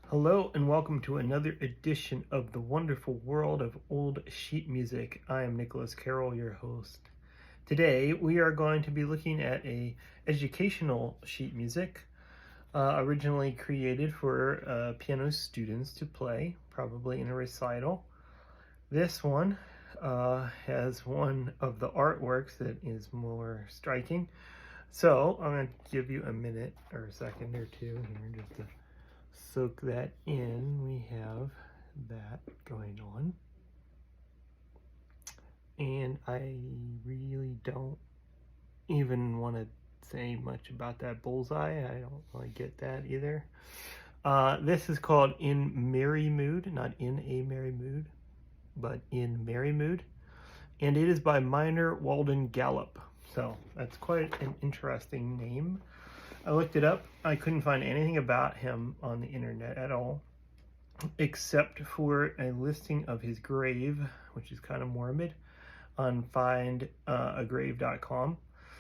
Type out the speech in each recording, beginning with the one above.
Hello and welcome to another edition of the wonderful world of old sheet music. I am Nicholas Carroll, your host. Today we are going to be looking at a educational sheet music originally created for piano students to play, probably in a recital. This one has one of the artworks that is more striking. So I'm going to give you a minute or a second or two here just to soak that in. We have that going on. And I really don't even want to say much about that bullseye. I don't really get that either. This is called In Merry Mood, not In a Merry Mood, but In Merry Mood. And it is by Miner Walden Gallup. So that's quite an interesting name. I looked it up. I couldn't find anything about him on the internet at all, except for a listing of his grave, which is kind of morbid, on findagrave.com.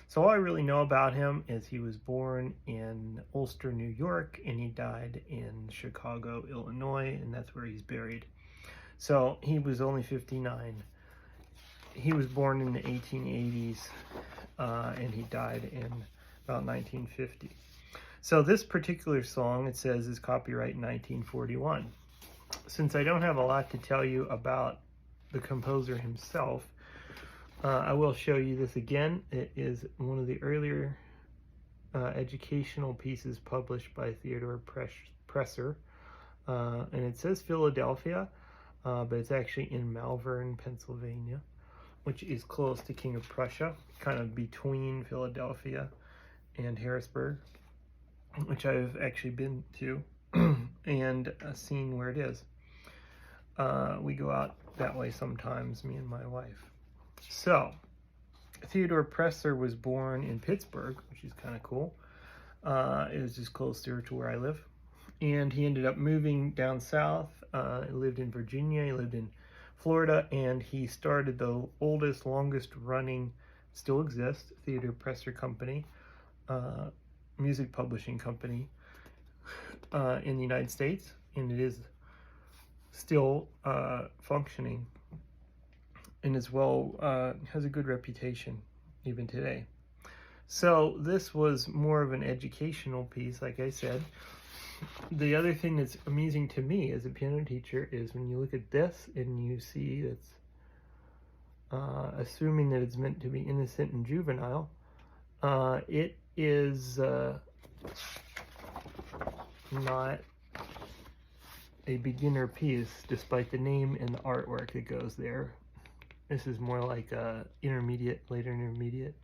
So all I really know about him is he was born in Ulster, New York, and he died in Chicago, Illinois, and that's where he's buried. So he was only 59. He was born in the 1880s, and he died in about 1950. So this particular song, it says, is copyright 1941. Since I don't have a lot to tell you about the composer himself, I will show you this again. It is one of the earlier educational pieces published by Theodore Presser, and it says Philadelphia, but it's actually in Malvern, Pennsylvania, which is close to King of Prussia, kind of between Philadelphia and Harrisburg, which I've actually been to and seen where it is. We go out that way sometimes, me and my wife. So, Theodore Presser was born in Pittsburgh, which is kind of cool. It was just closer to where I live. And he ended up moving down south. He lived in Virginia, he lived in Florida, and he started the oldest, longest running, still exists, Theodore Presser Company, music publishing company in the United States, and it is still functioning, and as well has a good reputation even today. So this was more of an educational piece, like I said. The other thing that's amusing to me as a piano teacher is when you look at this and you see it's assuming that it's meant to be innocent and juvenile, it is not a beginner piece, despite the name and the artwork that goes there. This is more like a intermediate, later intermediate.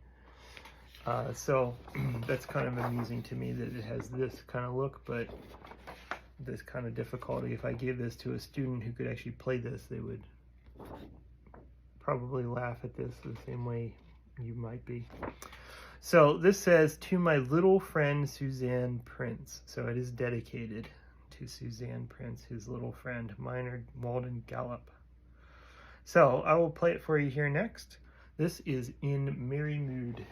So that's kind of amusing to me that it has this kind of look, but this kind of difficulty. If I gave this to a student who could actually play this, they would probably laugh at this the same way you might be. So this says, "To my little friend Suzanne Prince." So it is dedicated to Suzanne Prince, his little friend, Miner Walden Gallup. So I will play it for you here next. This is In Merry Mood.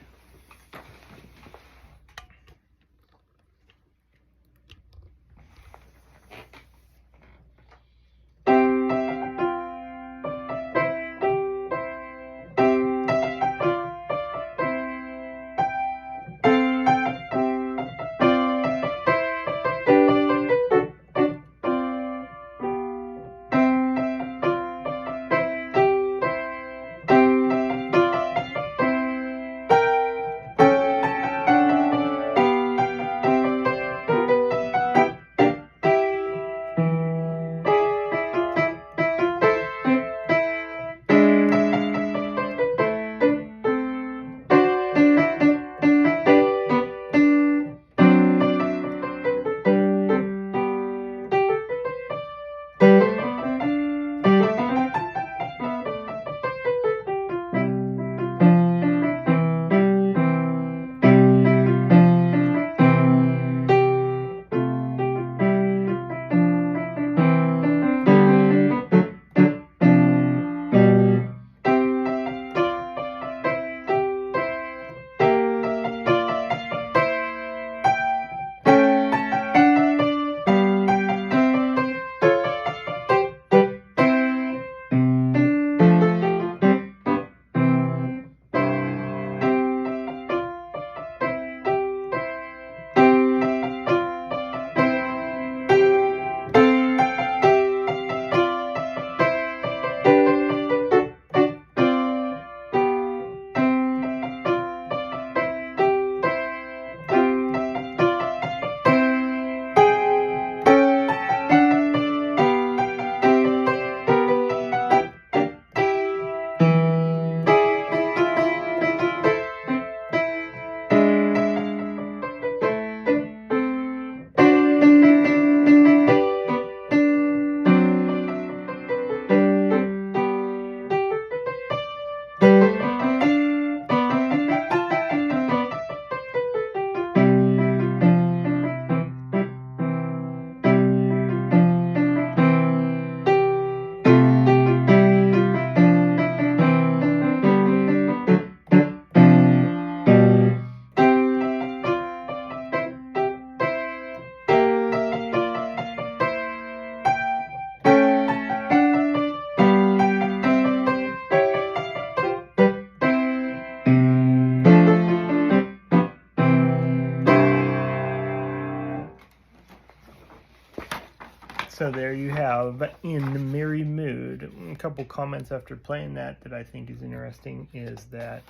So there you have In Merry Mood. A couple comments after playing that I think is interesting is that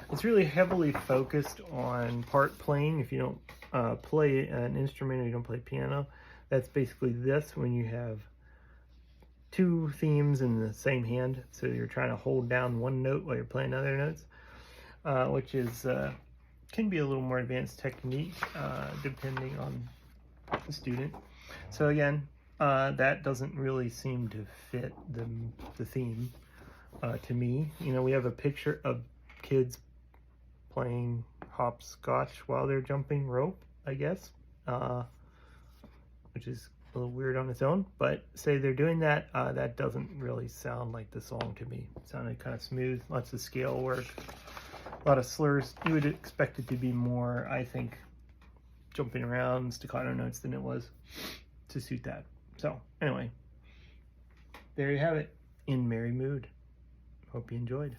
it's really heavily focused on part playing. If you don't play an instrument or you don't play piano, that's basically this when you have two themes in the same hand. So you're trying to hold down one note while you're playing other notes, which is can be a little more advanced technique depending on the student. So again, that doesn't really seem to fit the theme to me. You know, we have a picture of kids playing hopscotch while they're jumping rope, I guess, which is a little weird on its own, but say they're doing that, that doesn't really sound like the song to me. It sounded kind of smooth, lots of scale work, a lot of slurs. You would expect it to be more, I think, jumping around staccato notes than it was to suit that. So anyway, there you have it, In Merry Mood. Hope you enjoyed.